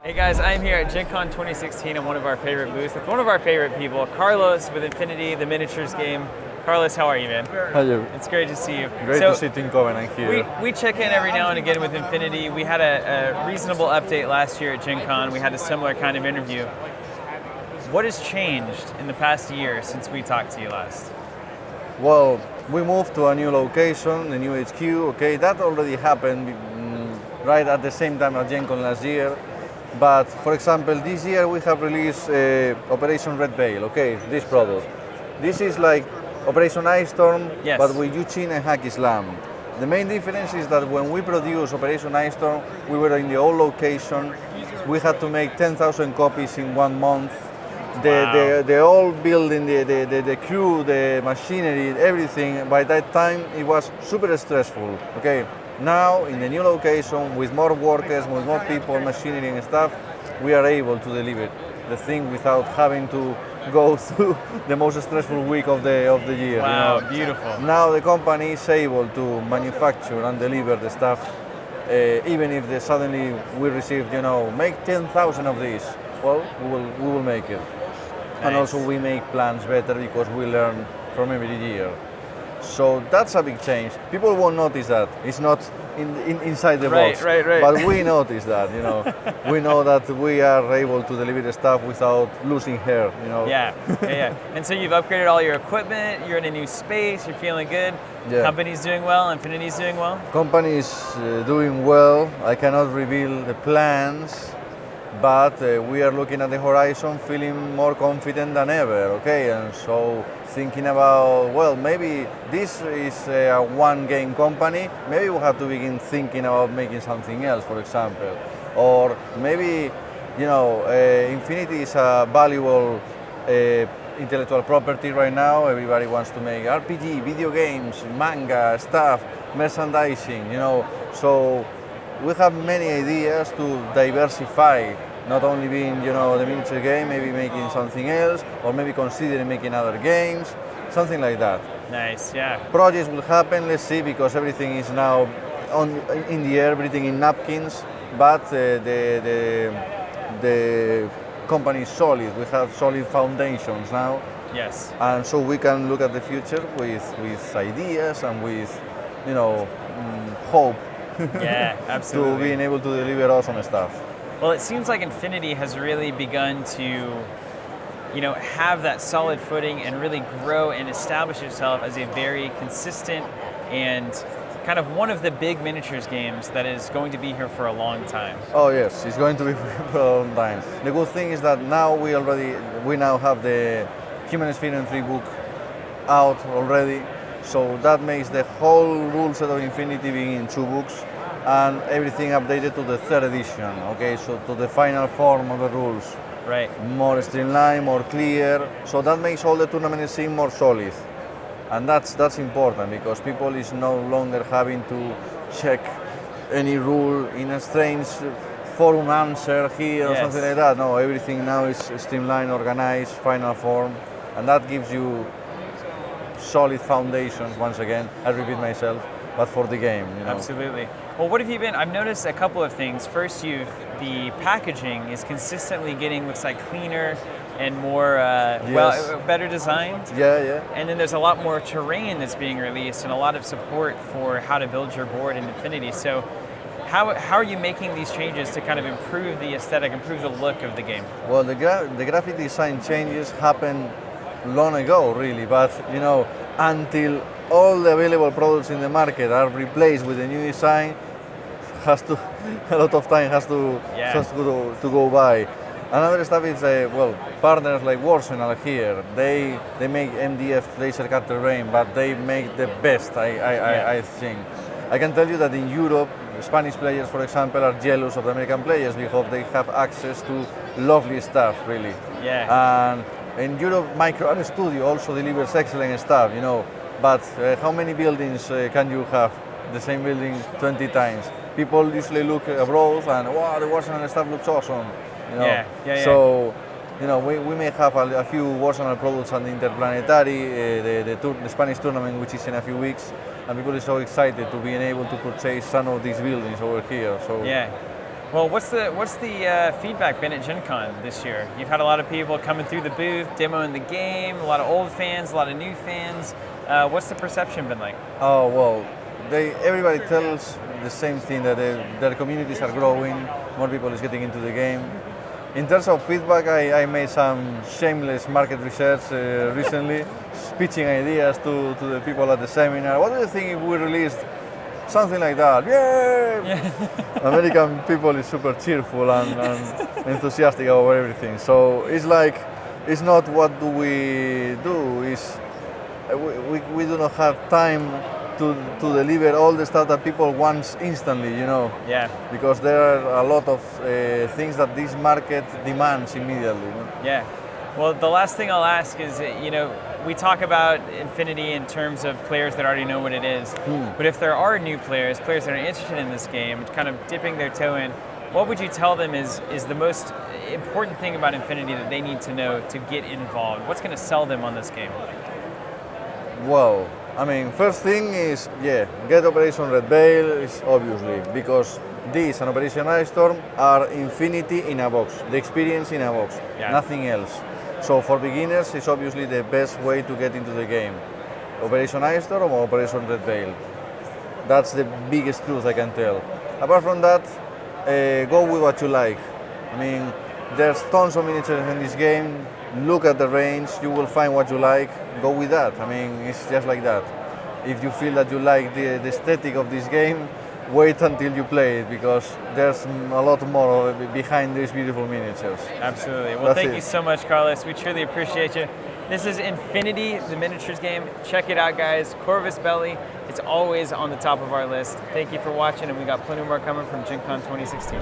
Hey guys, I'm here at GenCon 2016 on one of our favorite booths with one of our favorite people, Carlos with Infinity, the miniatures game. Carlos, how are you, man? Hello. It's great to see you. Great to see Team Covenant here. We check in every now and again with Infinity. We had a reasonable update last year at GenCon. We had a similar kind of interview. What has changed in the past year since we talked to you last? Well, we moved to a new location, a new HQ. Okay, that already happened right at the same time as GenCon last year. But for example, this year we have released Operation Red Veil. Okay, this product. This is like Operation Ice Storm, yes, but with Yuchin and Hack Islam. The main difference is that when we produced Operation Ice Storm, we were in the old location. We had to make 10,000 copies in 1 month. The old building, the crew, the machinery, everything, by that time it was super stressful. Okay, now in the new location with more workers, with more people, machinery and stuff, we are able to deliver the thing without having to go through the most stressful week of the year. Wow, you know? Beautiful. Now the company is able to manufacture and deliver the stuff, even if suddenly we receive, make 10,000 of these. Well, we will make it. Nice. And also we make plans better because we learn from every year. So that's a big change. People won't notice that. It's not inside the box. Right. But we notice that, We know that we are able to deliver the stuff without losing hair, Yeah. And so you've upgraded all your equipment, you're in a new space, you're feeling good. Yeah. Company's doing well, Infinity's doing well? Company is doing well. I cannot reveal the plans, but we are looking at the horizon feeling more confident than ever, okay? And so thinking about, well, maybe this is a one game company, maybe we'll have to begin thinking about making something else, for example. Or maybe, Infinity is a valuable intellectual property right now. Everybody wants to make RPG, video games, manga, stuff, merchandising, So we have many ideas to diversify, not only being, the miniature game, maybe making something else, or maybe considering making other games, something like that. Nice, yeah. Projects will happen, let's see, because everything is now in the air, everything in napkins, but the company is solid. We have solid foundations now. Yes. And so we can look at the future with ideas and with, hope. Yeah, absolutely. To being able to deliver awesome stuff. Well, it seems like Infinity has really begun to, have that solid footing and really grow and establish itself as a very consistent and kind of one of the big miniatures games that is going to be here for a long time. Oh yes, it's going to be for a long time. The good thing is that now we now have the Human Sphere 3 book out already, so that makes the whole rule set of Infinity being in 2 books and everything updated to the 3rd edition, okay, so to the final form of the rules. Right. More streamlined, more clear, so that makes all the tournament seem more solid. And that's important because people is no longer having to check any rule in a strange forum answer here or something like that. No, everything now is streamlined, organized, final form, and that gives you solid foundations, once again, I repeat myself, but for the game. Absolutely. Well, what have you been? I've noticed a couple of things. First, the packaging is consistently looks like cleaner and more, better designed. Yeah. And then there's a lot more terrain that's being released and a lot of support for how to build your board in Infinity. So how are you making these changes to kind of improve the aesthetic, improve the look of the game? Well, the graphic design changes happened long ago, really, but, until all the available products in the market are replaced with a new design, a lot of time has to go by. Another stuff is, partners like Warsenal here, they make MDF laser cutter rain, but they make the best, I think. I can tell you that in Europe, Spanish players, for example, are jealous of the American players because they have access to lovely stuff, really. Yeah. And in Europe, Micro Art Studio also delivers excellent stuff, But how many buildings can you have? The same building 20 times. People usually look abroad and, wow, the Warsenal stuff looks awesome. So, we may have a few Warsenal products on the Interplanetary, the Spanish tournament, which is in a few weeks, and people are so excited to be able to purchase some of these buildings over here. So Well, what's the feedback been at GenCon this year? You've had a lot of people coming through the booth, demoing the game, a lot of old fans, a lot of new fans. What's the perception been like? Oh well, everybody tells the same thing, that their communities are growing, more people is getting into the game. In terms of feedback, I made some shameless market research recently, pitching ideas to the people at the seminar. What do you think if we released something like that? Yay! Yeah. American people is super cheerful and enthusiastic about everything. So it's like, it's not what do we do, it's we do not have time to deliver all the stuff that people want instantly, you know. Yeah. Because there are a lot of things that this market demands immediately. You know? Yeah. Well, the last thing I'll ask is, we talk about Infinity in terms of players that already know what it is. But if there are new players that are interested in this game, kind of dipping their toe in, what would you tell them is the most important thing about Infinity that they need to know to get involved? What's going to sell them on this game? Well, I mean, first thing is, get Operation Red Veil, is obviously, because this and Operation Ice Storm are Infinity in a box, the experience in a box, nothing else. So for beginners, it's obviously the best way to get into the game. Operation Ice Storm or Operation Red Veil. That's the biggest truth I can tell. Apart from that, go with what you like. I mean, there's tons of miniatures in this game. Look at the range, you will find what you like, go with that. I mean, it's just like that. If you feel that you like the aesthetic of this game, wait until you play it, because there's a lot more behind these beautiful miniatures. Absolutely. Well, thank you so much, Carlos. We truly appreciate you. This is Infinity, the miniatures game. Check it out, guys. Corvus Belli. It's always on the top of our list. Thank you for watching, and we got plenty more coming from GenCon 2016.